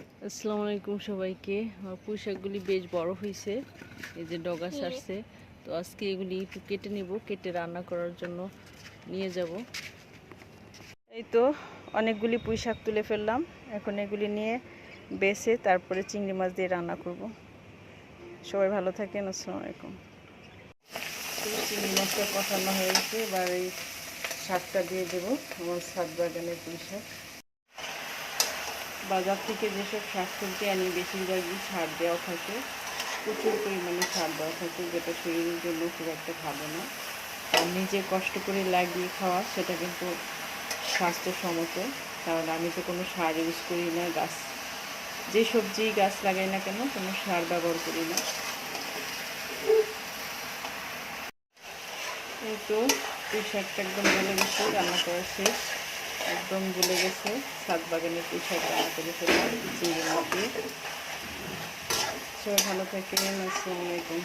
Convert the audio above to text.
আসসালামু আলাইকুম সবাইকে। আমার পুঁই শাকগুলি বেশ বড় হয়েছে, এই যে ডগা সারছে। তো আজকে এগুলি একটু কেটে নিব, কেটে রান্না করার জন্য নিয়ে যাব। এই তো অনেকগুলি পুঁই শাক তুলে ফেললাম। এখন এগুলি নিয়ে বেছে তারপরে চিংড়ি মাছ দিয়ে রান্না করব। সবাই ভালো থাকেন। আসসালামু আলাইকুম। চিংড়ি মাছটা কষানো হয়েছে, এবার এই শাকটা দিয়ে দেবো। আমার ছাদ বাগানের পুঁই শাক। বাজার থেকে যেসব শাকসবজি আনি বেশিরভাগই সার দেওয়া থাকে, প্রচুর পরিমাণে সার দেওয়া থাকে, যেটা শরীরের জন্য খুব একটা ভালো না। আর নিজে কষ্ট করে লাগিয়ে খাওয়া সেটা কিন্তু স্বাস্থ্যসম্মত, কারণ আমি তো কোনো সার ইউজ করি না। যে সবজি গাছ লাগাই না কেন কোনো সার ব্যবহার করি না। এই তো পুঁই শাকটা একদম গলে গেছে, রান্না করা শেষ, একদম গলে গেছে। ছাদ বাগানের পুঁই শাক রান্না করে ফেললাম চিংড়ি মাছ দিয়ে। সবাই ভালো থাকেন। আসসালামু আলাইকুম।